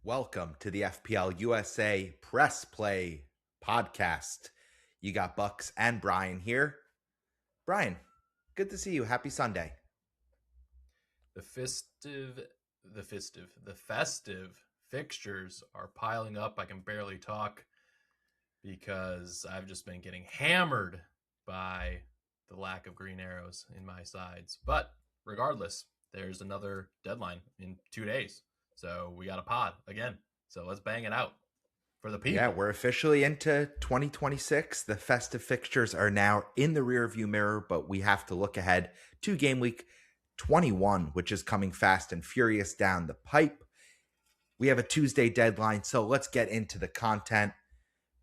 Welcome to the FPL USA Press Play podcast. You got Bucks and Brian here. Brian, good to see you. Happy Sunday. The festive fixtures are piling up. I can barely talk because I've just been getting hammered by the lack of green arrows in my sides. But regardless, there's another deadline in 2 days. So we got a pod again. So let's bang it out for the people. Yeah, we're officially into 2026. The festive fixtures are now in the rearview mirror, but we have to look ahead to game week 21, which is coming fast and furious down the pipe. We have a Tuesday deadline, so let's get into the content.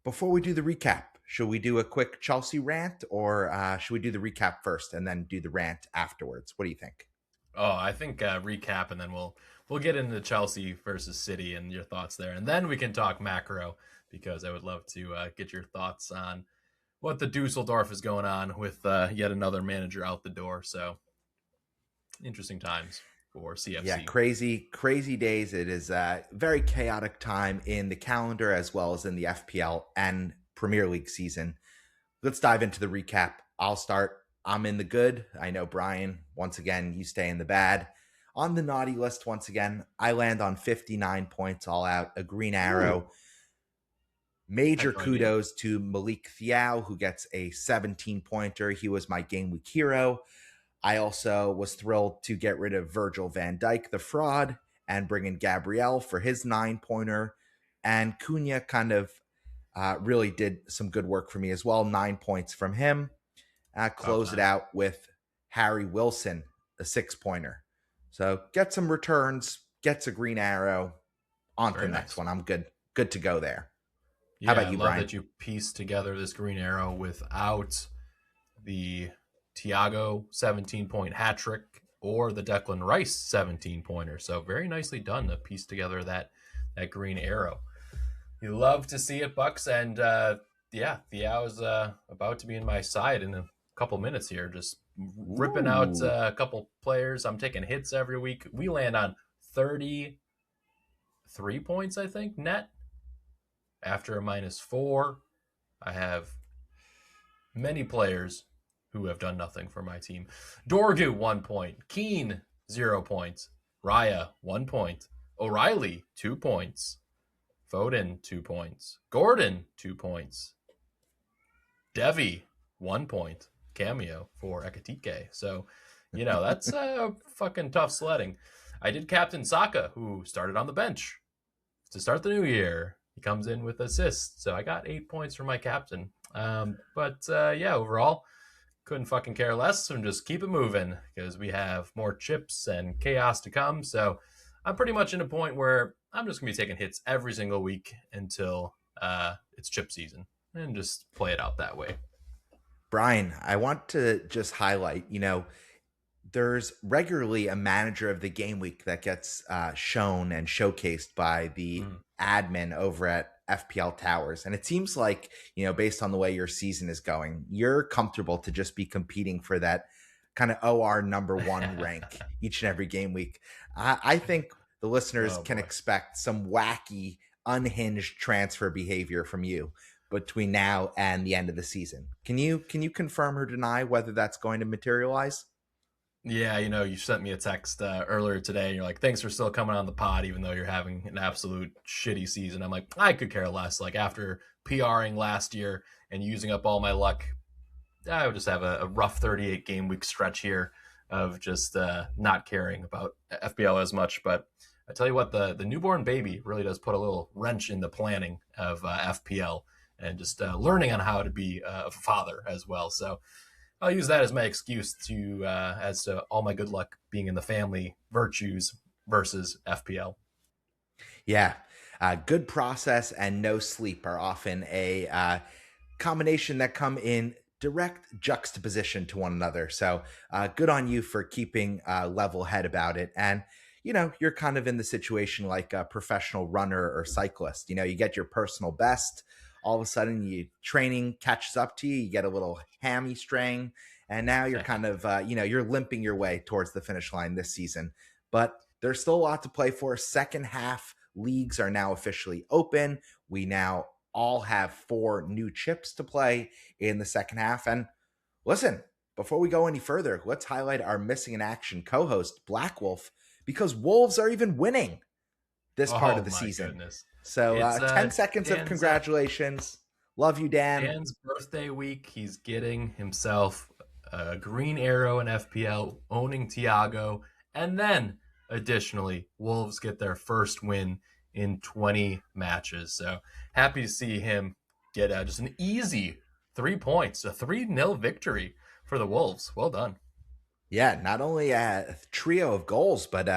Before we do the recap, should we do a quick Chelsea rant, or should we do the recap first and then do the rant afterwards? What do you think? Oh, I think recap, and then we'll get into Chelsea versus City and your thoughts there, and then we can talk macro, because I would love to get your thoughts on what the Dusseldorf is going on with yet another manager out the door. So interesting times for CFC. Yeah, crazy days. It is a very chaotic time in the calendar as well as in the FPL and Premier League season. Let's dive into the recap. I'll start. I'm in the good. I know, Brian, once again, you stay in the bad. On the naughty list, once again, I land on 59 points all out, a green arrow. Ooh. Major kudos to Malik Thiaw, who gets a 17-pointer. He was my game week hero. I also was thrilled to get rid of Virgil van Dijk, the fraud, and bring in Gabriel for his 9-pointer. And Cunha kind of really did some good work for me as well. 9 points from him. Close it out with Harry Wilson, a 6-pointer. So get some returns, gets a green arrow. On to the next one. I'm good to go there. Yeah, how about you, Brian? I love that you pieced together this green arrow without the Thiago 17-point hat trick or the Declan Rice 17-pointer. So very nicely done to piece together that green arrow. You love to see it, Bucks, and Thiaw is about to be in my side in a couple minutes here, just ripping out a couple players. I'm taking hits every week. We land on 33 points, I think, net after a -4. I have many players who have done nothing for my team. Dorgu, 1 point. Keane, 0 points. Raya, 1 point. O'Reilly, 2 points. Foden, 2 points. Gordon, 2 points. Devi, 1 point. Cameo for Ekatike. So, that's fucking tough sledding. I did captain Saka, who started on the bench to start the new year. He comes in with assists. So I got 8 points for my captain. Overall, couldn't fucking care less and just keep it moving because we have more chips and chaos to come. So I'm pretty much in a point where I'm just going to be taking hits every single week until it's chip season and just play it out that way. Brian, I want to just highlight, there's regularly a manager of the game week that gets shown and showcased by the admin over at FPL Towers. And it seems like, based on the way your season is going, you're comfortable to just be competing for that kind of OR number 1 rank each and every game week. I think the listeners can expect some wacky, unhinged transfer behavior from you between now and the end of the season. Can you confirm or deny whether that's going to materialize? Yeah, you sent me a text earlier today, and you're like, thanks for still coming on the pod, even though you're having an absolute shitty season. I'm like, I could care less. Like, after PRing last year and using up all my luck, I would just have a rough 38 game week stretch here of just not caring about FPL as much. But I tell you what, the newborn baby really does put a little wrench in the planning of FPL and just learning on how to be a father as well. So I'll use that as my excuse to as to all my good luck being in the family virtues versus FPL. Yeah, good process and no sleep are often a combination that come in direct juxtaposition to one another. So good on you for keeping a level head about it. And, you're kind of in the situation like a professional runner or cyclist. You get your personal best. All of a sudden, training catches up to you. You get a little hammy strain, and now you're kind of, you're limping your way towards the finish line this season. But there's still a lot to play for. Second half leagues are now officially open. We now all have 4 new chips to play in the second half. And listen, before we go any further, let's highlight our missing in action co-host, Black Wolf, because Wolves are even winning this part Oh of the my season. goodness. So It's 10 seconds of Dan's congratulations. Love you, Dan. Dan's birthday week. He's getting himself a green arrow in FPL, owning Tiago, and then additionally, Wolves get their first win in 20 matches. So happy to see him get just an easy 3 points, a 3-0 victory for the Wolves. Well done. Yeah, not only a trio of goals, but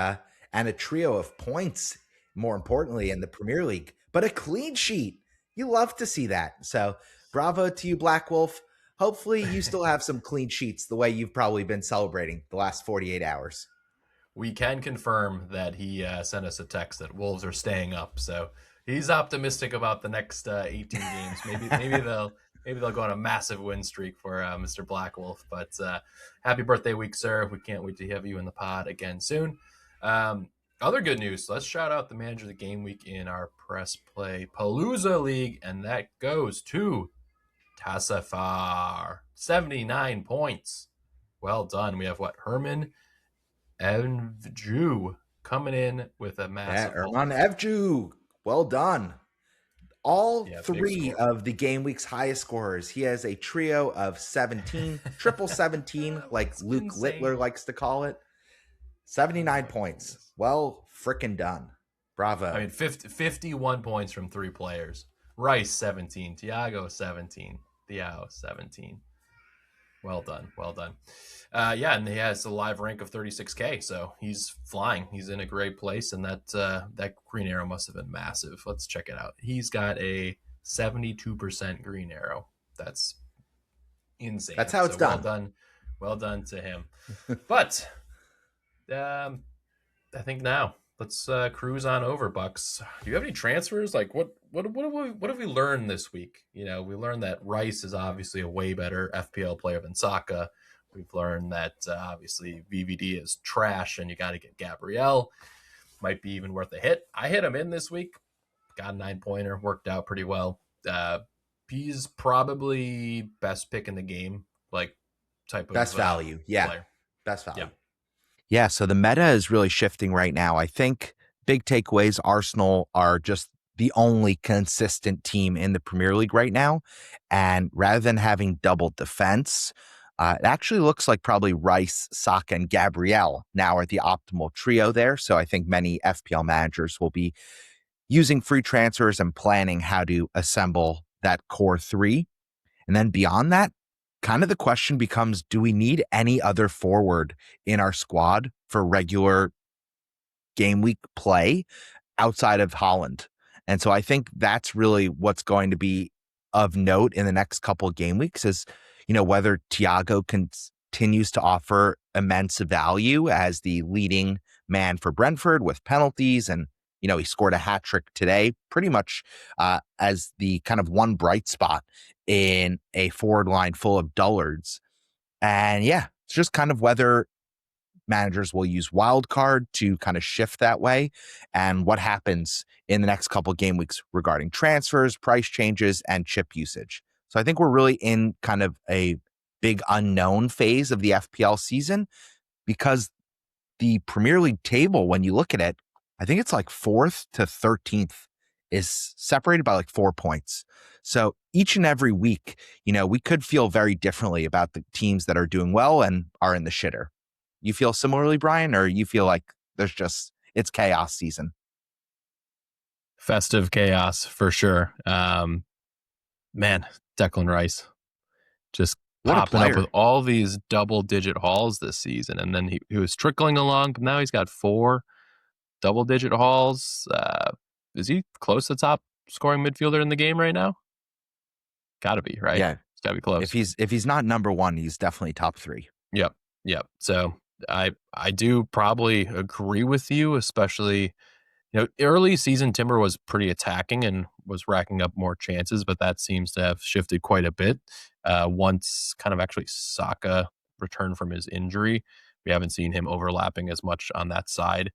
and a trio of points, more importantly, in the Premier League, but a clean sheet. You love to see that. So bravo to you, Black Wolf. Hopefully you still have some clean sheets the way you've probably been celebrating the last 48 hours. We can confirm that he sent us a text that Wolves are staying up. So he's optimistic about the next 18 games. Maybe they'll go on a massive win streak for Mr. Black Wolf. But happy birthday week, sir. We can't wait to have you in the pod again soon. Other good news. Let's shout out the manager of the game week in our Press Play Palooza League, and that goes to Tassafar. 79 points. Well done. We have Herman Evju coming in with a massive. Yeah, Erman Evju. Well done. All Yeah, 3 of the game week's highest scorers. He has a trio of 17, triple 17, like That's Luke insane. Littler likes to call it. 79 points. Goodness. Well, frickin' done. Bravo. I mean, 51 points from 3 players. Rice, 17. Tiago, 17. Thiao, 17. Well done. Well done. Yeah, and he has a live rank of 36K, so he's flying. He's in a great place, and that green arrow must have been massive. Let's check it out. He's got a 72% green arrow. That's insane. That's how it's done. Well done. Well done to him. But I think now let's cruise on over, Bucks. Do you have any transfers? Like what have we learned this week? We learned that Rice is obviously a way better FPL player than Saka. We've learned that obviously VVD is trash and you got to get Gabriel. Might be even worth a hit. I hit him in this week. Got a 9-pointer. Worked out pretty well. He's probably best pick in the game, like type of best value. Yeah. Player. Best value. Yeah. Yeah, so the meta is really shifting right now. I think big takeaways, Arsenal are just the only consistent team in the Premier League right now. And rather than having double defense, it actually looks like probably Rice, Saka, and Gabriel now are the optimal trio there. So I think many FPL managers will be using free transfers and planning how to assemble that core 3. And then beyond that, kind of the question becomes, do we need any other forward in our squad for regular game week play outside of Holland? And so I think that's really what's going to be of note in the next couple of game weeks is, whether Thiago continues to offer immense value as the leading man for Brentford with penalties. And, he scored a hat trick today, pretty much as the kind of one bright spot in a forward line full of dullards. And yeah, it's just kind of whether managers will use wildcard to kind of shift that way and what happens in the next couple of game weeks regarding transfers, price changes, and chip usage. So I think we're really in kind of a big unknown phase of the FPL season because the Premier League table, when you look at it, I think it's like 4th to 13th is separated by like 4 points. So each and every week, we could feel very differently about the teams that are doing well and are in the shitter. You feel similarly, Brian, or you feel like it's chaos season? Festive chaos for sure. Man, Declan Rice just popping up with all these double-digit hauls this season. And then he was trickling along, but now he's got 4 double-digit hauls. Is he close to top scoring midfielder in the game right now? Gotta be, right? Yeah. It's gotta be close. If he's not number 1, he's definitely top 3. Yep. So I do probably agree with you, especially, early season Timber was pretty attacking and was racking up more chances, but that seems to have shifted quite a bit. Once kind of actually Saka returned from his injury, we haven't seen him overlapping as much on that side.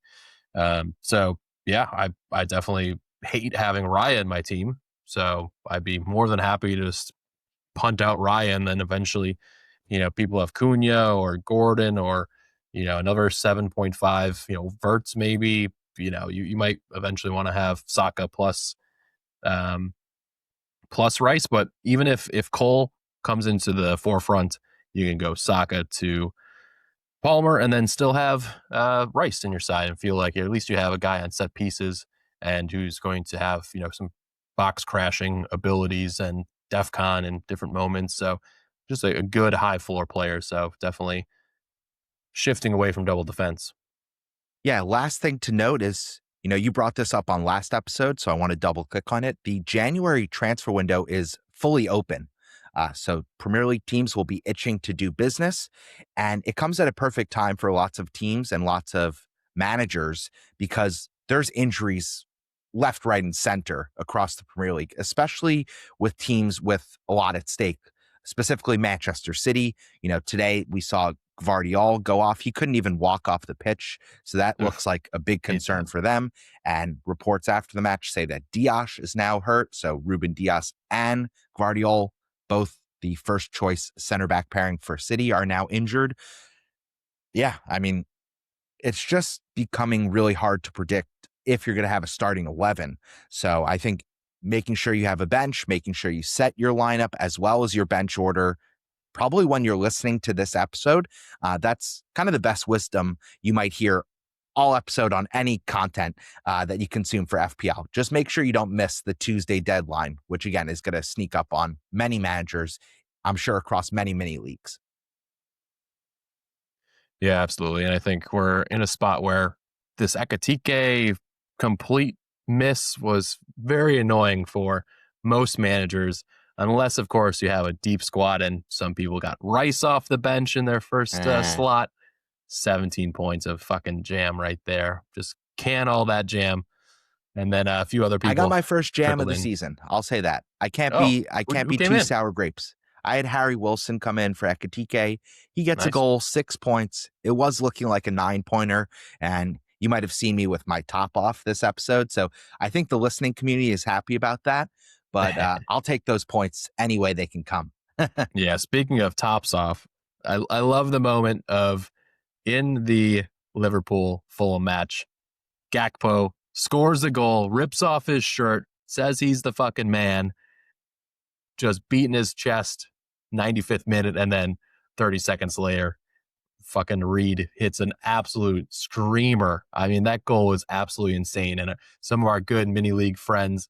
So Yeah, I definitely hate having Raya in my team. So I'd be more than happy to just punt out Raya and then eventually, people have Cunha or Gordon or, another 7.5, Verts maybe. You might eventually want to have Saka um plus Rice, but even if Cole comes into the forefront, you can go Saka to Palmer and then still have Rice in your side and feel like at least you have a guy on set pieces and who's going to have some box crashing abilities and DEFCON in different moments. So just a good high floor player. So definitely shifting away from double defense. Yeah, last thing to note is, you brought this up on last episode, so I want to double click on it. The January transfer window is fully open. So Premier League teams will be itching to do business. And it comes at a perfect time for lots of teams and lots of managers because there's injuries left, right, and center across the Premier League, especially with teams with a lot at stake, specifically Manchester City. Today we saw Gvardiol go off. He couldn't even walk off the pitch. So that Ugh, looks like a big hate concern that. for them. And reports after the match say that Dias is now hurt. So Ruben Dias and Gvardiol, both the first choice center back pairing for City, are now injured. Yeah, I mean, it's just becoming really hard to predict if you're going to have a starting 11. So I think making sure you have a bench, making sure you set your lineup as well as your bench order probably when you're listening to this episode. That's kind of the best wisdom you might hear all episode on any content that you consume for FPL. Just make sure you don't miss the Tuesday deadline, which again is going to sneak up on many managers, I'm sure across many, many leagues. Yeah, absolutely. And I think we're in a spot where this Ekatike complete miss was very annoying for most managers, unless, of course, you have a deep squad and some people got Rice off the bench in their first Eh. slot. 17 points of fucking jam right there. Just can all that jam. And then a few other I got people my first jam of trickled the in. season. I'll say that. I can't Oh, be I can't who be came too in? sour grapes. I had Harry Wilson come in for Ekatike. He gets a Nice. goal, 6 points. It was looking like a 9-pointer, and you might have seen me with my top off this episode. So I think the listening community is happy about that. But I'll take those points any way they can come. Yeah, speaking of tops off, I love the moment of in the Liverpool Fulham match, Gakpo scores a goal, rips off his shirt, says he's the fucking man, just beating his chest 95th minute, and then 30 seconds later, fucking Reed hits an absolute screamer. I mean, that goal was absolutely insane. And some of our good mini league friends,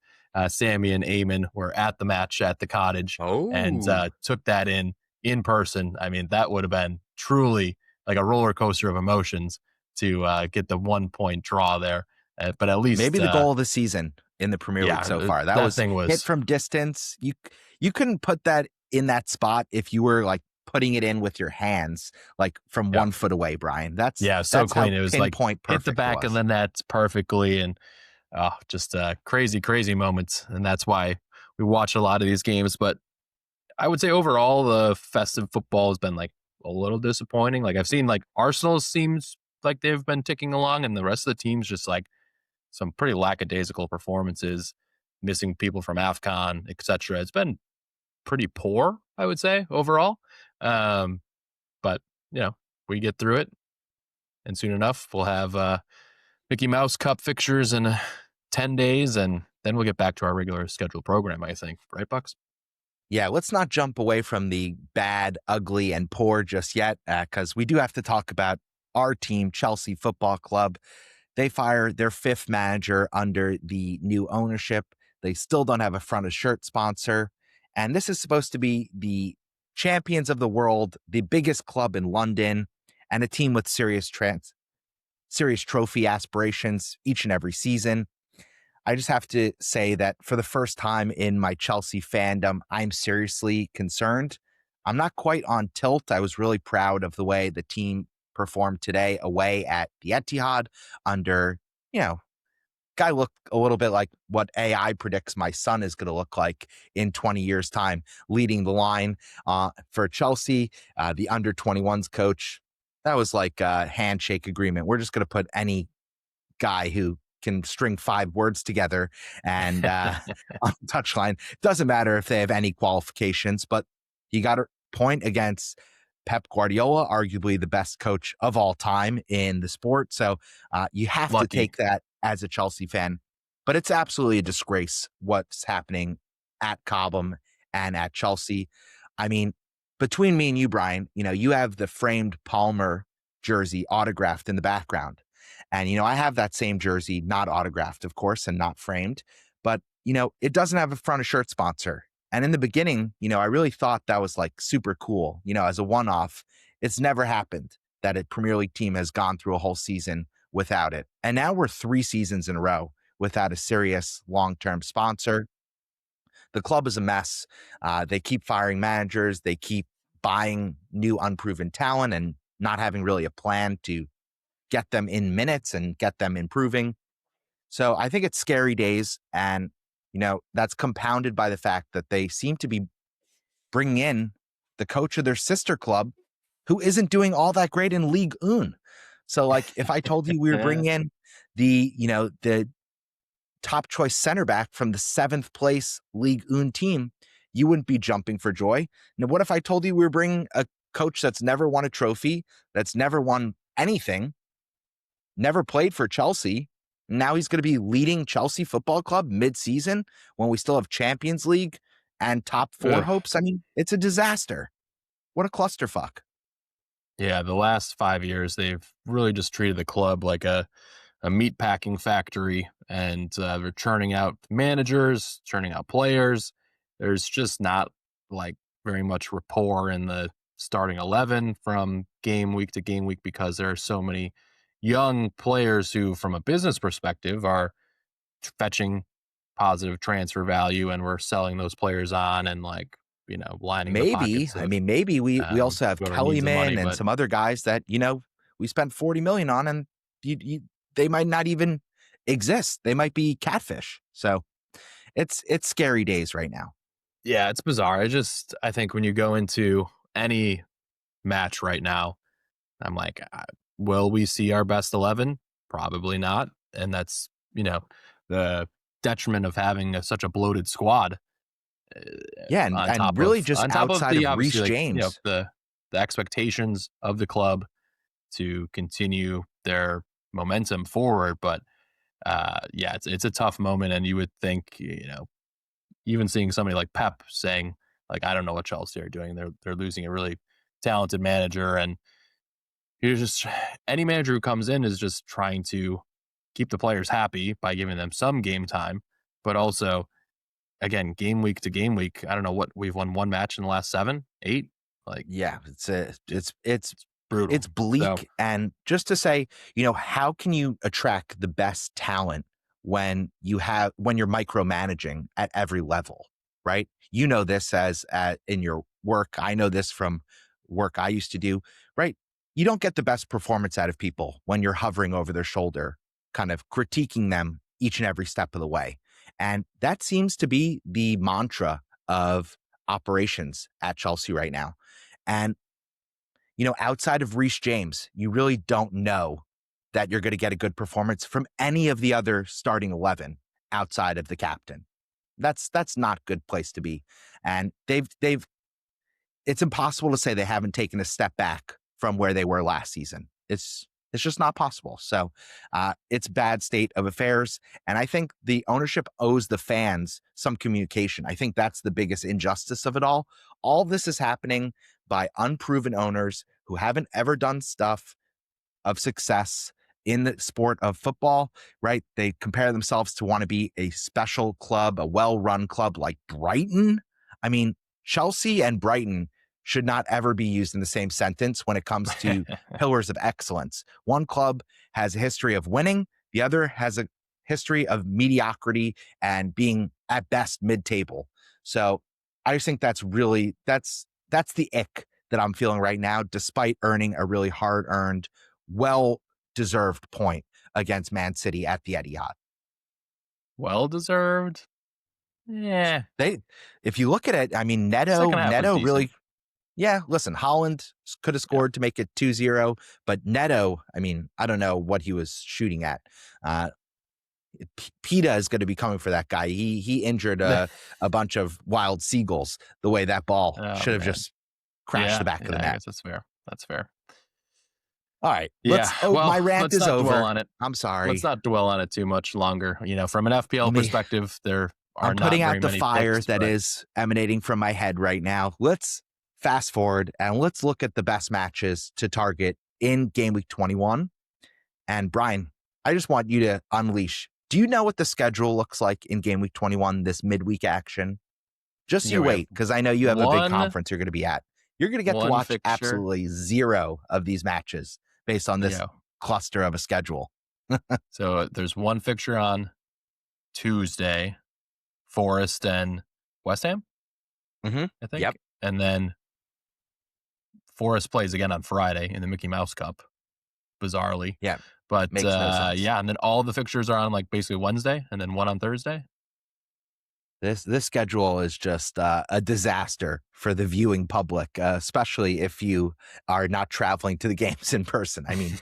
Sammy and Eamon, were at the match at the cottage and Oh, took that in person. I mean, that would have been truly like a roller coaster of emotions to get the 1 point draw there. But at least, maybe the goal of the season in the Premier League yeah, so far. That that was thing hit was, from distance. You couldn't put that in that spot if you were like putting it in with your hands, like from yeah, 1 foot away, Brian. That's yeah, so that's how clean. It was like pinpoint hit the perfect it back of was. the net perfectly. And just crazy, crazy moments. And that's why we watch a lot of these games. But I would say overall, the festive football has been like a little disappointing. Like I've seen like Arsenal seems like they've been ticking along, and the rest of the teams just like some pretty lackadaisical performances, missing people from AFCON, etc. It's been pretty poor, I would say, overall. Um, but, we get through it. And soon enough, we'll have Mickey Mouse Cup fixtures in 10 days, and then we'll get back to our regular scheduled program, I think. Right, Bucks? Yeah, let's not jump away from the bad, ugly, and poor just yet, because we do have to talk about our team, Chelsea Football Club. They fired their fifth manager under the new ownership. They still don't have a front of shirt sponsor. And this is supposed to be the champions of the world, the biggest club in London, and a team with serious trophy aspirations each and every season. I just have to say that for the first time in my Chelsea fandom, I'm seriously concerned. I'm not quite on tilt. I was really proud of the way the team performed today away at the Etihad under, you know, guy looked a little bit like what AI predicts my son is going to look like in 20 years' time, leading the line for Chelsea, the under 21s coach. That was like a handshake agreement. We're just going to put any guy who can string 5 words together and on the touchline. Doesn't matter if they have any qualifications, but he got a point against Pep Guardiola, arguably the best coach of all time in the sport. So you have to Lucky. take that as a Chelsea fan. But it's absolutely a disgrace what's happening at Cobham and at Chelsea. I mean, between me and you, Brian, you have the framed Palmer jersey autographed in the background. And, I have that same jersey, not autographed, of course, and not framed. But, it doesn't have a front of shirt sponsor. And in the beginning, I really thought that was like super cool, as a one-off. It's never happened that a Premier League team has gone through a whole season without it. And now we're 3 seasons in a row without a serious long-term sponsor. The club is a mess. They keep firing managers. They keep buying new unproven talent and not having really a plan to get them in minutes and get them improving. So I think it's scary days. And, that's compounded by the fact that they seem to be bringing in the coach of their sister club who isn't doing all that great in League One. So like if I told you we were bringing in the top choice center back from the 7th place League One team, you wouldn't be jumping for joy. Now, what if I told you we were bringing a coach that's never won a trophy, that's never won anything, never played for Chelsea? Now he's going to be leading Chelsea Football Club mid-season when we still have Champions League and top 4 hopes. I mean, it's a disaster. What a clusterfuck. Yeah, the last 5 years, they've really just treated the club like a meat packing factory, and they're churning out managers, churning out players. There's just not like very much rapport in the starting 11 from game week to game week because there are so many young players who, from a business perspective, are fetching positive transfer value, and we're selling those players on and lining the Maybe. pockets I of mean, maybe we also have whoever needs the money. Kellyman and But some other guys that, we spent 40 million on, and they might not even exist. They might be catfish. So it's scary days right now. yeah, it's bizarre. I think when you go into any match right now, I'm like, will we see our best 11? Probably not. And that's, the detriment of having such a bloated squad. Yeah, and really just on top of outside the of Reece obviously James. the expectations of the club to continue their momentum forward. But yeah, it's a tough moment, and you would think, even seeing somebody like Pep saying, like, I don't know what Chelsea are doing. They're losing a really talented manager, and you're just any manager who comes in is just trying to keep the players happy by giving them some game time, but also, again, game week to game week. I don't know what we've won 1 match in the last 7, 8. Like, Yeah, it's brutal. it's bleak. And just to say, how can you attract the best talent when you're micromanaging at every level, right? You know this as in your work. I know this from work I used to do, right? You don't get the best performance out of people when you're hovering over their shoulder, kind of critiquing them each and every step of the way. And that seems to be the mantra of operations at Chelsea right now. And, outside of Reece James, you really don't know that you're going to get a good performance from any of the other starting 11 outside of the captain. That's not a good place to be. And it's impossible to say they haven't taken a step back from where they were last season. It's just not possible. So it's bad state of affairs. And I think the ownership owes the fans some communication. I think that's the biggest injustice of it all. All this is happening by unproven owners who haven't ever done stuff of success in the sport of football, right? They compare themselves to want to be a special club, a well-run club like Brighton. I mean, Chelsea and Brighton should not ever be used in the same sentence when it comes to pillars of excellence. One club has a history of winning. The other has a history of mediocrity and being at best mid-table. So I just think that's the ick that I'm feeling right now, despite earning a really hard-earned, well-deserved point against Man City at the Etihad. Well-deserved? Yeah. If you look at it, I mean, Neto really... Yeah, listen, Holland could have scored to make it 2-0, but Neto, I mean, I don't know what he was shooting at. PETA is going to be coming for that guy. He injured a bunch of wild seagulls the way that ball Oh, should have man. just crashed the back of the I net. guess that's fair. That's fair. All right. Yeah. My Well, rant let's is not dwell over. on it. I'm Let's sorry. not dwell on it too much longer. From an FPL perspective, there are I'm putting not very out the many fire picks, that but is emanating from my head right now. Let's fast forward and let's look at the best matches to target in game week 21. And Brian, I just want you to unleash. Do you know what the schedule looks like in game week 21, this midweek action? Just yeah, you we have wait, because I know you have a big one conference you're going to be at. You're going to get to one watch fixture. absolutely zero of these matches based on this Yeah. cluster of a schedule. So there's one fixture on Tuesday, Forest and West Ham, Mm-hmm. I think. Yep. And then Forest plays again on Friday in the Mickey Mouse Cup, bizarrely. Yeah. But Makes no sense. yeah, and then all the fixtures are on like basically Wednesday and then one on Thursday. This schedule is just a disaster for the viewing public, especially if you are not traveling to the games in person. I mean,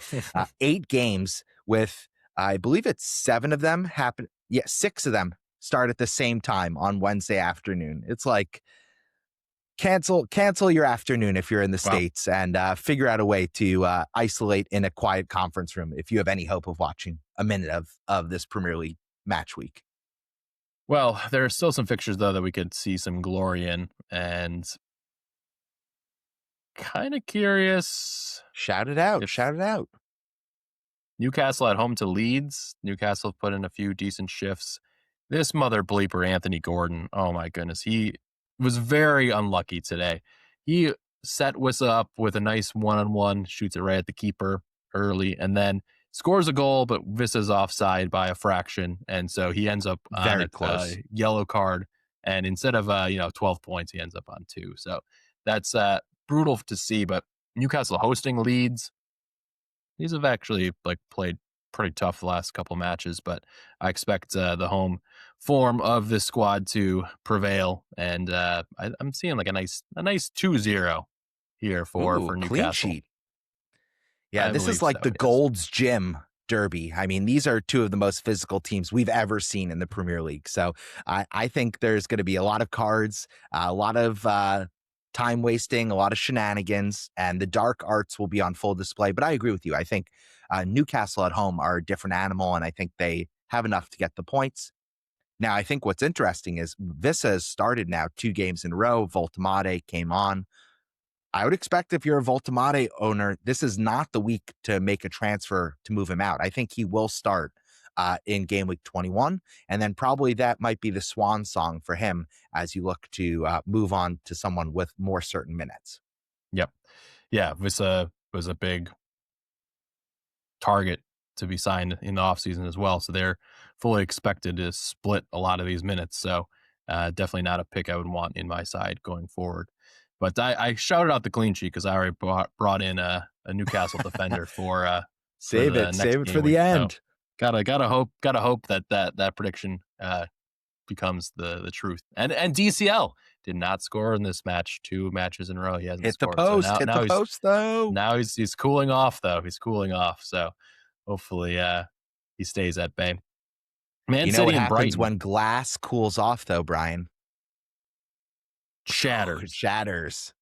8 games with, I believe it's 7 of them happen. Yeah, 6 of them start at the same time on Wednesday afternoon. It's like cancel your afternoon if you're in the Wow. States and figure out a way to isolate in a quiet conference room if you have any hope of watching a minute of this Premier League match week. Well, there are still some fixtures, though, that we could see some glory in, and kind of curious. Shout it out. Shout it out. Newcastle at home to Leeds. Newcastle put in a few decent shifts. This mother bleeper, Anthony Gordon, oh my goodness. He was very unlucky today. He set Wissa up with a nice one-on-one, shoots it right at the keeper early, and then scores a goal, but Vissa's offside by a fraction, and so he ends up on a yellow card. And instead of 12 points, he ends up on 2. So that's brutal to see. But Newcastle hosting Leeds, these have actually played pretty tough the last couple matches, but I expect the home form of this squad to prevail, and I'm seeing like a nice 2-0 here for Newcastle. Clean sheet. Yeah, this is like so, the yes. Gold's Gym Derby. I mean, these are 2 of the most physical teams we've ever seen in the Premier League. So I think there's going to be a lot of cards, a lot of time wasting, a lot of shenanigans, and the dark arts will be on full display. But I agree with you. I think Newcastle at home are a different animal, and I think they have enough to get the points. Now, I think what's interesting is Vissa has started now 2 games in a row. Voltemade came on. I would expect if you're a Voltemade owner, this is not the week to make a transfer to move him out. I think he will start in game week 21, and then probably that might be the swan song for him as you look to move on to someone with more certain minutes. Yep. Yeah, Vissa was a big target to be signed in the offseason as well, so they're fully expected to split a lot of these minutes. So definitely not a pick I would want in my side going forward. But I shouted out the clean sheet because I already brought in a Newcastle defender for save it for the end. So gotta hope that prediction becomes the truth. And DCL did not score in this match. 2 matches in a row he hasn't scored. Hit the post though. Now he's cooling off though. He's cooling off. So hopefully he stays at bay. Man City what and happens Brighton. when glass cools off though, Brian? Shatters.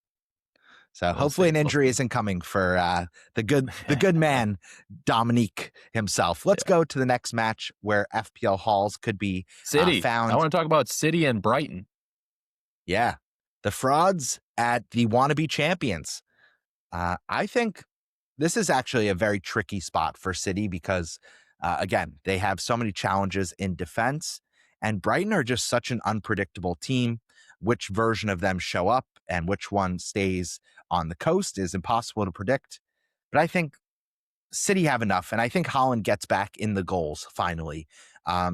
So hopefully an injury isn't coming for the good man, Dominique himself. Let's go to the next match where FPL hauls could be City. found. I want to talk about City and Brighton. Yeah. The frauds at the wannabe champions. I think this is actually a very tricky spot for City because, again, they have so many challenges in defense, and Brighton are just such an unpredictable team. Which version of them show up and which one stays on the coast is impossible to predict. But I think City have enough, and I think Haaland gets back in the goals finally.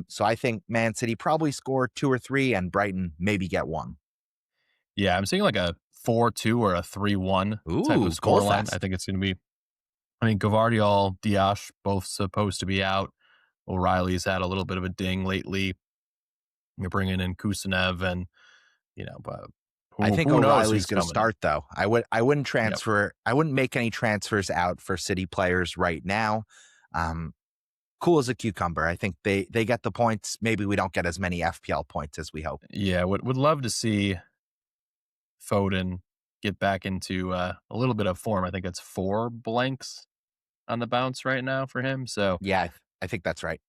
So I think Man City probably score 2 or 3, and Brighton maybe get 1. Yeah, I'm seeing like a 4-2 or a 3-1 type of scoreline. I think it's going to be. I mean, Gvardiol, Diash, both supposed to be out. O'Reilly's had a little bit of a ding lately. You're bringing in Kusanev and. But I think O'Reilly's going to start though. I wouldn't transfer. Yep. I wouldn't make any transfers out for City players right now. cool as a cucumber. I think they get the points. Maybe we don't get as many FPL points as we hope. Yeah, would love to see Foden get back into a little bit of form. I think it's 4 blanks on the bounce right now for him. So Yeah, I think that's right.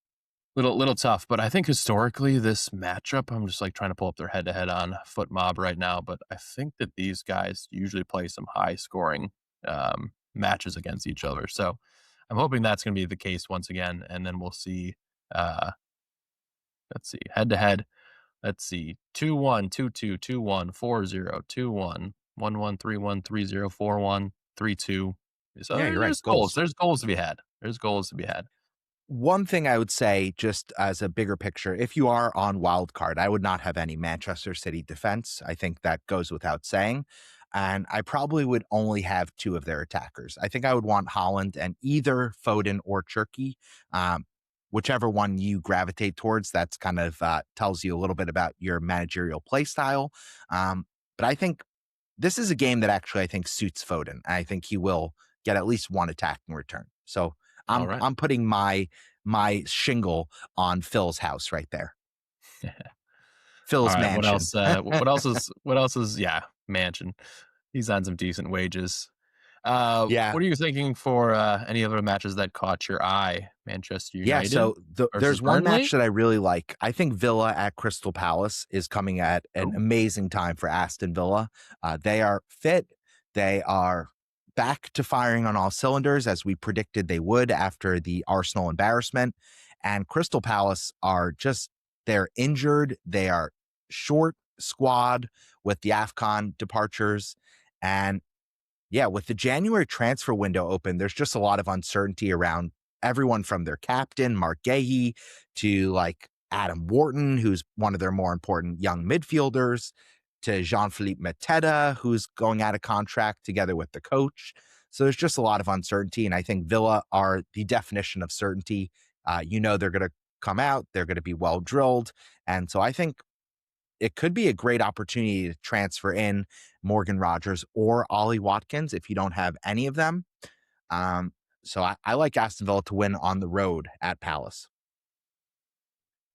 little tough. But I think historically this matchup, I'm just like trying to pull up their head to head on Foot Mob right now. But I think that these guys usually play some high scoring matches against each other. So I'm hoping that's going to be the case once again, and then we'll see. Uh, let's see, head to head. Let's see, 2-1, 2-2, 2-1, 4-0, 2-1, 1-1, 3-1, 3-0, 4-1, 3-2. So Yeah, you're right. there's goals. Goals. There's goals to be had. There's goals to be had. One thing I would say, just as a bigger picture, if you are on wild card, I would not have any Manchester City defense. I think that goes without saying. And I probably would only have 2 of their attackers. I think I would want Holland and either Foden or Cherky. Whichever one you gravitate towards, that's kind of tells you a little bit about your managerial play style. But I think this is a game that actually I think suits Foden. I think he will get at least one attacking return. So All I'm right. I'm putting my shingle on Phil's house right there. All Phil's right. What mansion. else? What else is? Yeah, Mansion. He's on some decent wages. Yeah. What are you thinking for any other matches that caught your eye? Manchester Yeah, United so versus there's one Burnley. match that I really like. I think Villa at Crystal Palace is coming at an Oh, amazing time for Aston Villa. They are fit. They are back to firing on all cylinders as we predicted they would after the Arsenal embarrassment. And Crystal Palace are just, they're injured. They are short squad with the AFCON departures. And yeah, with the January transfer window open, there's just a lot of uncertainty around everyone from their captain, Mark Gahey, to like Adam Wharton, who's one of their more important young midfielders, to Jean-Philippe Mateta, who's going out of contract together with the coach. So there's just a lot of uncertainty. And I think Villa are the definition of certainty. They're going to come out, they're going to be well drilled. And so I think it could be a great opportunity to transfer in Morgan Rogers or Ollie Watkins if you don't have any of them. So I like Aston Villa to win on the road at Palace.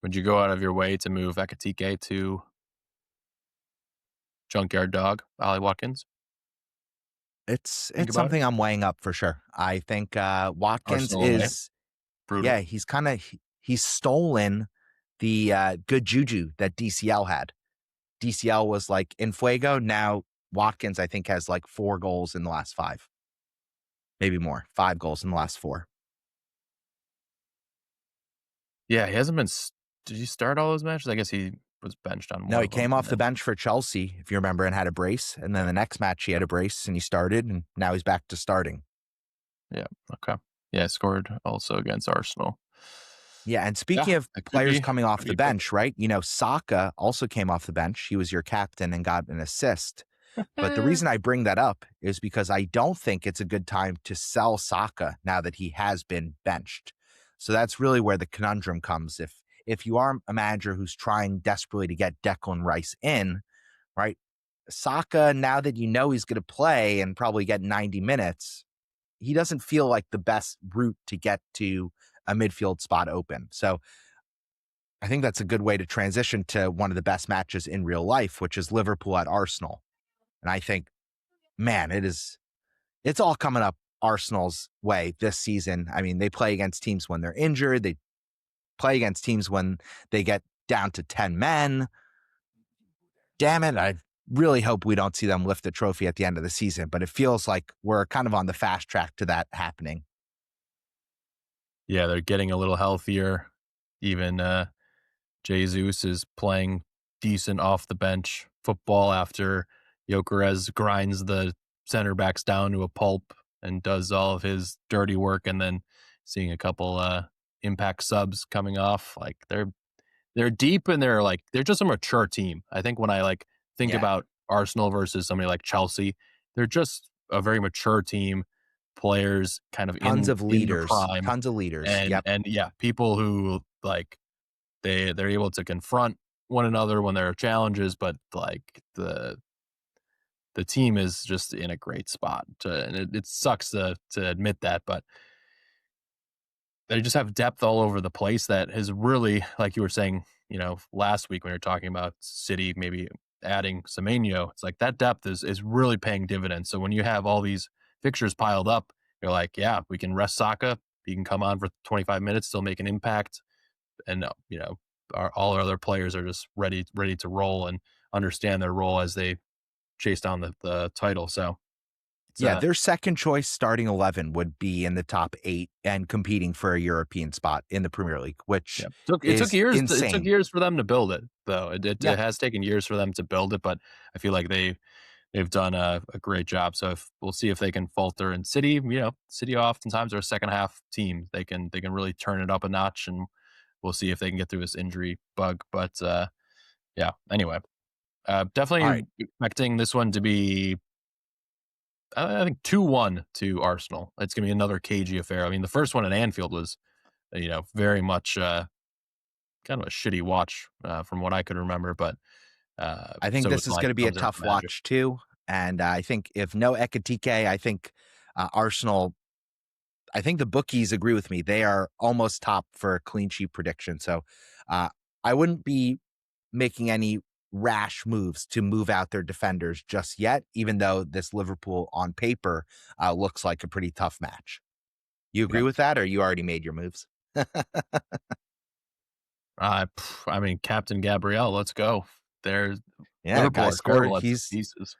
would you go out of your way to move Ekatike to Junkyard Dog, Ollie Watkins? It's Think it's about it. something I'm weighing up for sure. I think Watkins Arsenal away, is, brutal. yeah, he's stolen the good juju that DCL had. DCL was like in fuego. Now Watkins, I think, has like 4 goals in the last 5, maybe more, 5 goals in the last 4. Yeah, he hasn't been. Did he start all those matches? I guess he was benched on No, one he of them, came and off the then bench for Chelsea, if you remember, and had a brace. And then the next match, he had a brace and he started, and now he's back to starting. yeah, okay, yeah, scored also against Arsenal. Yeah. And Yeah, speaking of it players coming off could the be big. bench, right? Saka also came off the bench. He was your captain and got an assist. But the reason I bring that up is because I don't think it's a good time to sell Saka now that he has been benched. So that's really where the conundrum comes. If you are a manager who's trying desperately to get Declan Rice in, right? Saka, now that you know he's going to play and probably get 90 minutes, he doesn't feel like the best route to get to a midfield spot open. So I think that's a good way to transition to one of the best matches in real life, which is Liverpool at Arsenal. And I think, man, it's all coming up Arsenal's way this season. I mean, they play against teams when they're injured. They play against teams when they get down to 10 men. Damn it. I really hope we don't see them lift the trophy at the end of the season, but it feels like we're kind of on the fast track to that happening. Yeah, they're getting a little healthier. Even Jesus is playing decent off the bench football after Gyökeres grinds the center backs down to a pulp and does all of his dirty work, and then seeing a couple impact subs coming off. Like they're deep and they're just a mature team. I think when I think Yeah. about Arsenal versus somebody like Chelsea, they're just a very mature team, players kind of Tons in of their leaders. prime, Tons of leaders. and Yep. and yeah, people who they're able to confront one another when there are challenges, but the team is just in a great spot. And it sucks to admit that, but they just have depth all over the place that has really, like you were saying, last week when you were talking about City maybe adding Semenyo, it's like that depth is really paying dividends. So when you have all these fixtures piled up, you're like, yeah, we can rest Saka. He can come on for 25 minutes, still make an impact, and all our other players are just ready to roll and understand their role as they chase down the title. So it's Yeah, their second choice starting 11 would be in the top 8 and competing for a European spot in the Premier League, which yeah. It took is years. It took insane. years for them to build it, though. It Yeah. has taken years for them to build it, but I feel like they've done a great job. So we'll see if they can falter in City. City oftentimes are a second half team. They can really turn it up a notch, and we'll see if they can get through this injury bug. But yeah. Anyway, All right. definitely expecting this one to be, I think, 2-1 to Arsenal. It's going to be another cagey affair. I mean, the first one at Anfield was, very much kind of a shitty watch from what I could remember, but I think so this it's not is like going to it be a comes in tough for magic. watch too. And I think if no Ekatike, Arsenal, I think the bookies agree with me. They are almost top for a clean sheet prediction. So uh, I wouldn't be making any rash moves to move out their defenders just yet, even though this Liverpool on paper looks like a pretty tough match. You agree Yeah. with that, or you already made your moves? I mean, Captain Gabriel, let's go. There's Yeah, Liverpool guy are terrible scored. at set He's, pieces.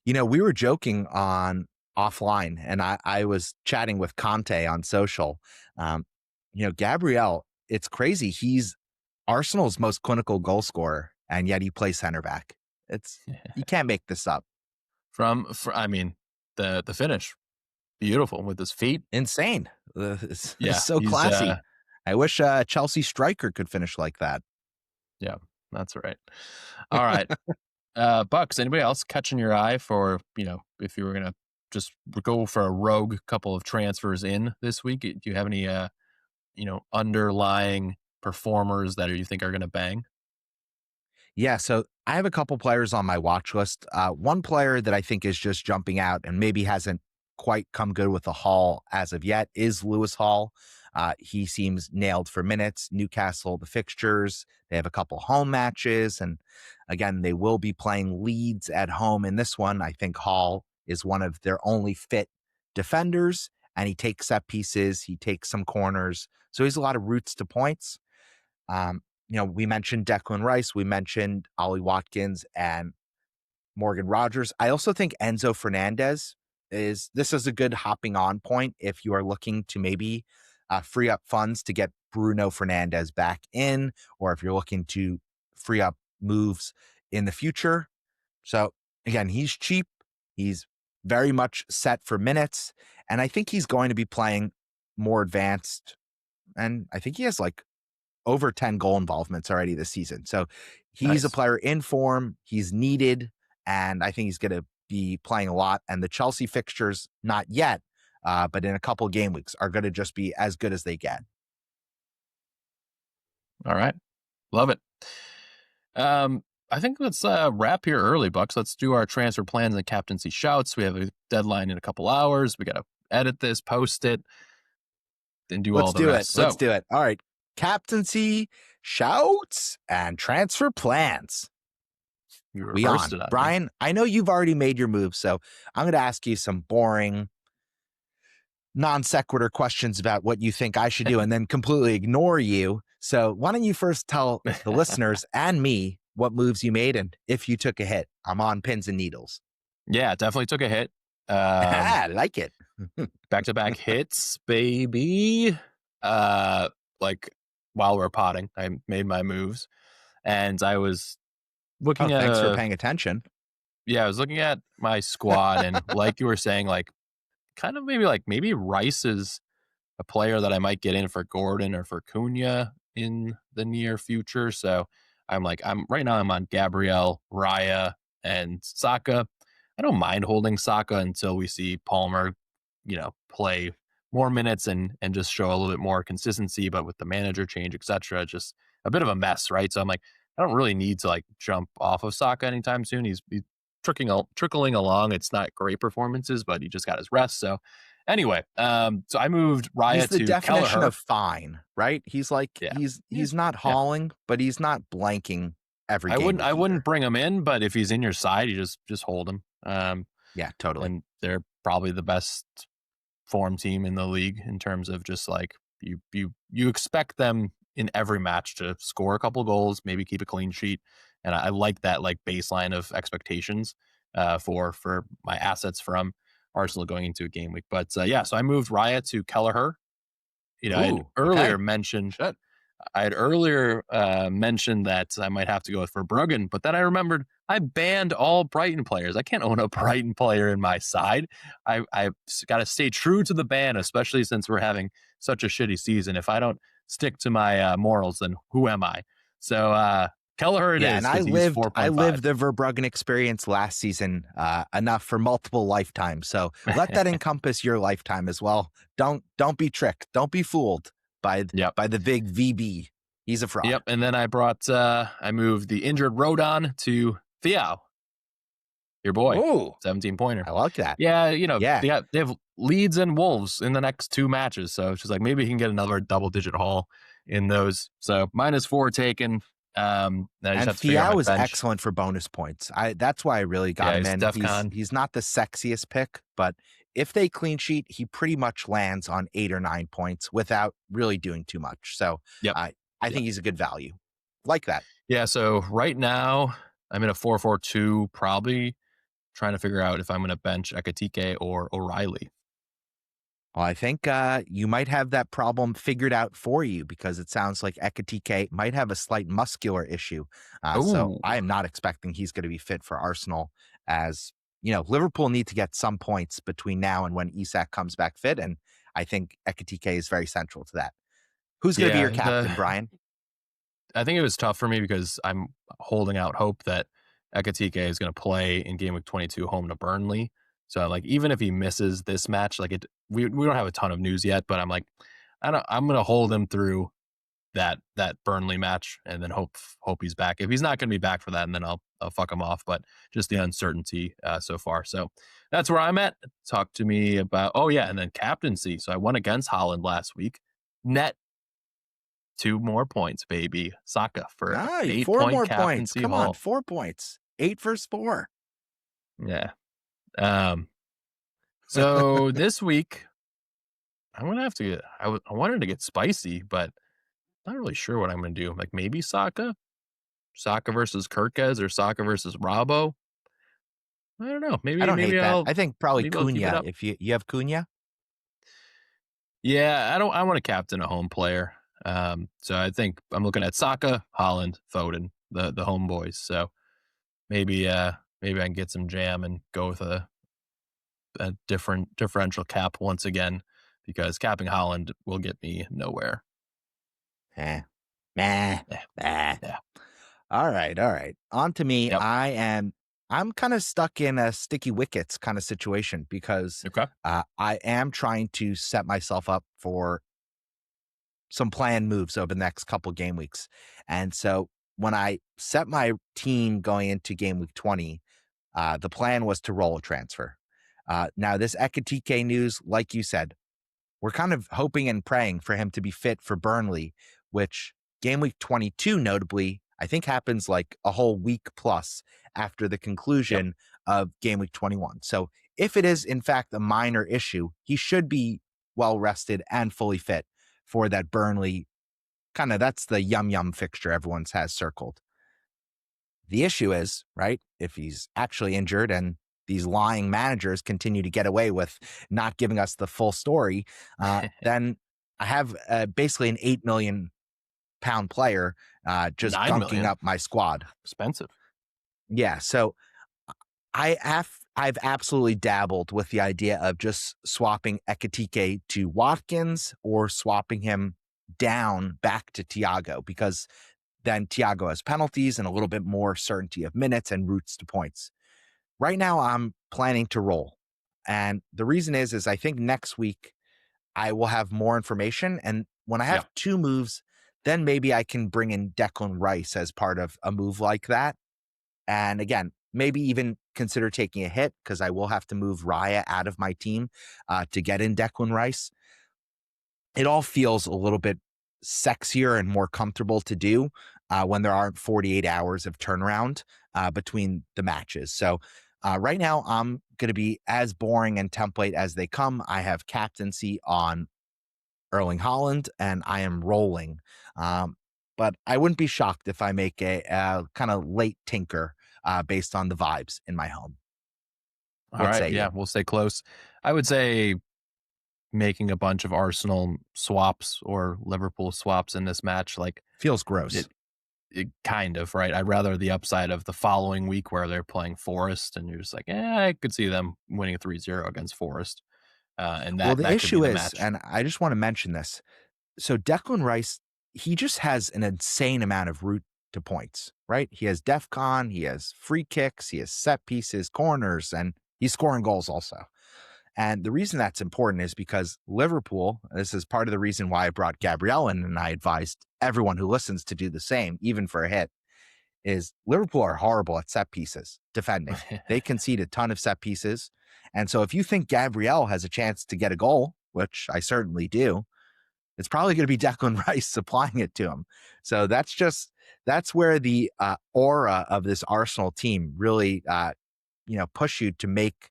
we were joking on offline, and I was chatting with Conte on social. Um, Gabriel, it's crazy. He's Arsenal's most clinical goal scorer, and yet he plays center back. It's You can't make this up. I mean, the finish, beautiful with his feet. Insane. It's Yeah, so he's classy. I wish a Chelsea striker could finish like that. yeah, that's right. All right. Bucks, anybody else catching your eye for, if you were gonna just go for a rogue couple of transfers in this week? Do you have any underlying performers that you think are gonna bang? Yeah, so I have a couple players on my watch list. One player that I think is just jumping out and maybe hasn't quite come good with the Hall as of yet is Lewis Hall. He seems nailed for minutes. Newcastle, the fixtures, they have a couple home matches. And again, they will be playing Leeds at home in this one. I think Hall is one of their only fit defenders, and he takes set pieces, he takes some corners. So he's a lot of routes to points. Um, we mentioned Declan Rice, we mentioned Ollie Watkins and Morgan Rogers. I also think Enzo Fernandez is a good hopping on point if you are looking to maybe free up funds to get Bruno Fernandez back in, or if you're looking to free up moves in the future. So again, he's cheap. He's very much set for minutes, and I think he's going to be playing more advanced. And I think he has like over 10 goal involvements already this season. So he's a Nice. player in form. He's needed, and I think he's going to be playing a lot. And the Chelsea fixtures, not yet, but in a couple game weeks, are going to just be as good as they get. All right. Love it. I think let's wrap here early, Bucks. Let's do our transfer plans and captaincy shouts. We have a deadline in a couple hours. We got to edit this, post it, and do all Let's the do it. rest. Let's So do it. All right. Captaincy, shouts, and transfer plans. you We reversed on. it on me. Brian, I know you've already made your move, so I'm going to ask you some boring, non sequitur questions about what you think I should do and then completely ignore you. So why don't you first tell the listeners and me what moves you made and if you took a hit? I'm on pins and needles. Yeah, definitely took a hit. I like it. Back-to-back hits, baby. Like while we're potting, I made my moves, and I was Oh, looking at thanks for paying attention. I was looking at my squad, and like you were saying, like kind of maybe Rice is a player that I might get in for Gordon or for Cunha in the near future. So I'm right now I'm on Gabriel, Raya, and Saka. I don't mind holding Saka until we see Palmer, play more minutes and just show a little bit more consistency. But with the manager change, etc., just a bit of a mess, right? So I'm like, I don't really need to like jump off of Saka anytime soon. He's trickling along. It's not great performances, but he just got his rest. So Anyway, so I moved He's Raya the to definition Kelleher. of fine, right? He's like Yeah, he's not yeah. hauling, but he's not blanking every I game wouldn't week I either. wouldn't bring him in, but if he's in your side, you just hold him. Yeah, totally. And they're probably the best form team in the league in terms of just like you expect them in every match to score a couple goals, maybe keep a clean sheet, and I like that like baseline of expectations for my assets from Arsenal going into a game week. But yeah, so I moved Raya to Kelleher. I had Ooh, earlier okay. mentioned Shit. mentioned that I might have to go with Verbruggen, but then I remembered I banned all Brighton players. I can't own a Brighton player in my side. I got to stay true to the ban, especially since we're having such a shitty season. If I don't stick to my morals, then who am I? So Kelleher it Yeah, is and because he's 4.5. I lived the Verbruggen experience last season enough for multiple lifetimes. So let that encompass your lifetime as well. Don't be tricked. Don't be fooled Yep. by the big VB. He's a fraud. Yep. And then I moved the injured Rodon to Thiao, your boy, Ooh, 17-pointer. I like that. Yeah, Yeah. they have Leeds and Wolves in the next 2 matches, so it's just like maybe he can get another double-digit haul in those. So -4 taken. Then I just And have to figure out my Thiao is bench. excellent for bonus points. That's why I really got Yeah, him he's in. DefCon. He's not the sexiest pick, but if they clean sheet, he pretty much lands on 8 or 9 points without really doing too much. So Yep, I yep. think he's a good value. Like that. Yeah, so right now I'm in a 4-4-2, probably trying to figure out if I'm going to bench Ekatike or O'Reilly. Well, I think you might have that problem figured out for you because it sounds like Ekatike might have a slight muscular issue. So Oh, I am not expecting he's going to be fit for Arsenal as, Liverpool need to get some points between now and when Isak comes back fit. And I think Ekatike is very central to that. Who's going to be your yeah. captain, Brian? I think it was tough for me because I'm holding out hope that Ekatike is going to play in game week 22 home to Burnley. So like even if he misses this match, like we don't have a ton of news yet, but I'm like I'm going to hold him through that Burnley match and then hope he's back. If he's not going to be back for that, and then I'll fuck him off. But just the uncertainty so far. So that's where I'm at. Talk to me about and then captaincy. So I won against Holland last week. Net 2 more points, baby. Saka for an Nice. 4 8-point more points. captaincy Come on. haul. 4 points. 8 versus 4. Yeah. So this week, I'm gonna have to get. I wanted to get spicy, but not really sure what I'm gonna do. Like maybe Saka versus Kirkez, or Saka versus Robbo. I don't know. I don't hate that. I'll I think probably keep it Cunha. up. If you have Cunha. Yeah, I want to captain a home player. So I think I'm looking at Saka, Holland, Foden, the homeboys. So maybe I can get some jam and go with a different differential cap once again, because capping Holland will get me nowhere. Nah. Yeah. Nah. Yeah. All right. On to me. Yep. I'm kind of stuck in a sticky wickets kind of situation because Okay. I am trying to set myself up for some planned moves over the next couple game weeks. And so when I set my team going into game week 20, the plan was to roll a transfer. Now this Ekatike news, like you said, we're kind of hoping and praying for him to be fit for Burnley, which game week 22, notably, I think happens like a whole week plus after the conclusion of game week 21. So if it is in fact a minor issue, he should be well rested and fully fit for that Burnley that's the yum fixture everyone has circled. The issue is, right, if he's actually injured and these lying managers continue to get away with not giving us the full story, then I have basically an £8 million player just 9 gunking million. up my squad. Expensive. Yeah, so I've absolutely dabbled with the idea of just swapping Ekatike to Watkins or swapping him down back to Thiago, because then Thiago has penalties and a little bit more certainty of minutes and routes to points. Right now, I'm planning to roll. And the reason is I think next week I will have more information. And when I have 2 moves, then maybe I can bring in Declan Rice as part of a move like that. And again, maybe even consider taking a hit because I will have to move Raya out of my team to get in Declan Rice. It all feels a little bit sexier and more comfortable to do when there aren't 48 hours of turnaround between the matches. So right now, I'm going to be as boring and template as they come. I have captaincy on Erling Haaland, and I am rolling. But I wouldn't be shocked if I make a kind of late tinker based on the vibes in my home. All What right. say Yeah, you? we'll stay close. I would say making a bunch of Arsenal swaps or Liverpool swaps in this match, like Feels gross. it kind of, right? I'd rather the upside of the following week where they're playing Forest and you're just like, I could see them winning 3-0 against Forest. And Well, that the that could be issue the is, match. and I just want to mention this. So Declan Rice, he just has an insane amount of route to points, right? He has DEF CON, he has free kicks, he has set pieces, corners, and he's scoring goals also. And the reason that's important is because Liverpool, this is part of the reason why I brought Gabrielle in, and I advised everyone who listens to do the same, even for a hit, is Liverpool are horrible at set pieces defending. They concede a ton of set pieces. And so if you think Gabrielle has a chance to get a goal, which I certainly do, it's probably going to be Declan Rice supplying it to him. So that's where the aura of this Arsenal team really, push you to make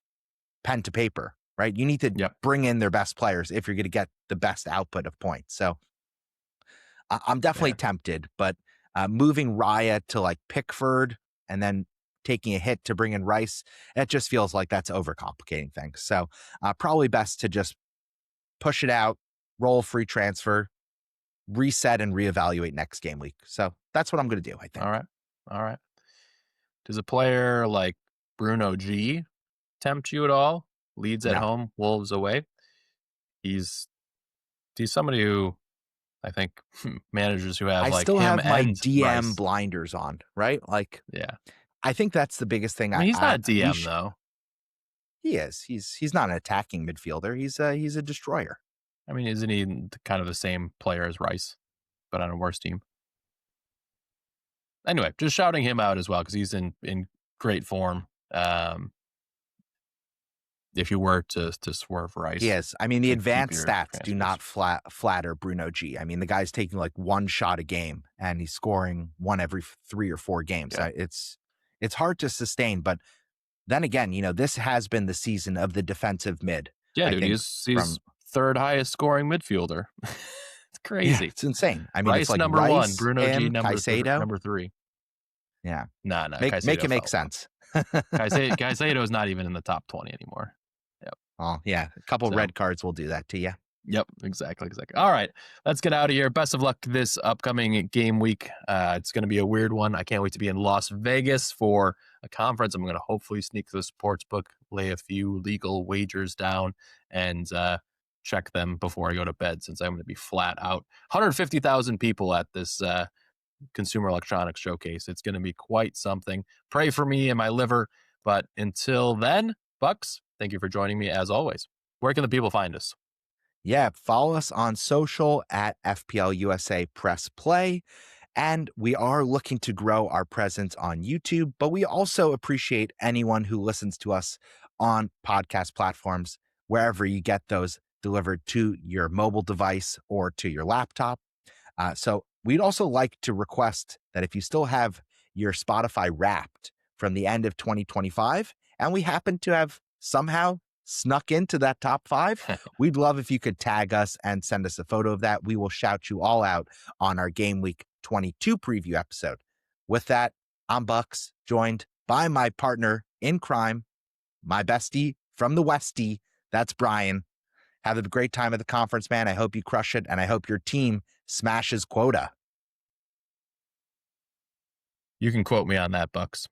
pen to paper, right? You need to Yep. bring in their best players if you're going to get the best output of points. So I'm definitely Yeah. tempted, but moving Raya to like Pickford and then taking a hit to bring in Rice, it just feels like that's overcomplicating things. So probably best to just push it out, roll free transfer, reset and reevaluate next game week. So that's what I'm going to do, I think. All right. All right. Does a player like Bruno G tempt you at all? Leeds at No, home, Wolves away. He's somebody who I think managers who have I like still him have my and DM Rice. blinders on, right? Like, Yeah. I think that's the biggest thing. I mean, he's not a We DM though. he is. He's not an attacking midfielder. He's a destroyer. I mean, isn't he kind of the same player as Rice, but on a worse team? Anyway, just shouting him out as well because he's in great form. If you were to swerve Rice, He is. I mean, the to keep advanced your stats do transfers. not flatter Bruno G. I mean, the guy's taking like one shot a game and he's scoring one every 3 or 4 games. Yeah. It's hard to sustain, but then again, this has been the season of the defensive mid. Yeah, I dude, think he's third highest scoring midfielder. It's yeah, crazy. it's insane. I mean, it's Rice like number one, Rice, Bruno G him, Caicedo. number three. Yeah, Nah, make Caicedo it make fell off. sense. Caicedo's not even in the top 20 anymore. Yep. Oh yeah, a couple So, red cards will do that to you. Yep, exactly. All right, let's get out of here. Best of luck this upcoming game week. It's going to be a weird one. I can't wait to be in Las Vegas for a conference. I'm going to hopefully sneak to the sports book, lay a few legal wagers down, and check them before I go to bed since I'm going to be flat out. 150,000 people at this Consumer Electronics Showcase. It's going to be quite something. Pray for me and my liver. But until then, Bucks, thank you for joining me as always. Where can the people find us? Yeah, follow us on social at FPL USA Press Play. And we are looking to grow our presence on YouTube, but we also appreciate anyone who listens to us on podcast platforms, wherever you get those delivered to your mobile device or to your laptop. So we'd also like to request that if you still have your Spotify Wrapped from the end of 2025, and we happen to have somehow snuck into that top 5, we'd love if you could tag us and send us a photo of that. We will shout you all out on our Game Week 22 preview episode. With that, I'm Bucks, joined by my partner in crime, my bestie from the Westie. That's Brian. Have a great time at the conference, man. I hope you crush it, and I hope your team smashes quota. You can quote me on that, Bucks.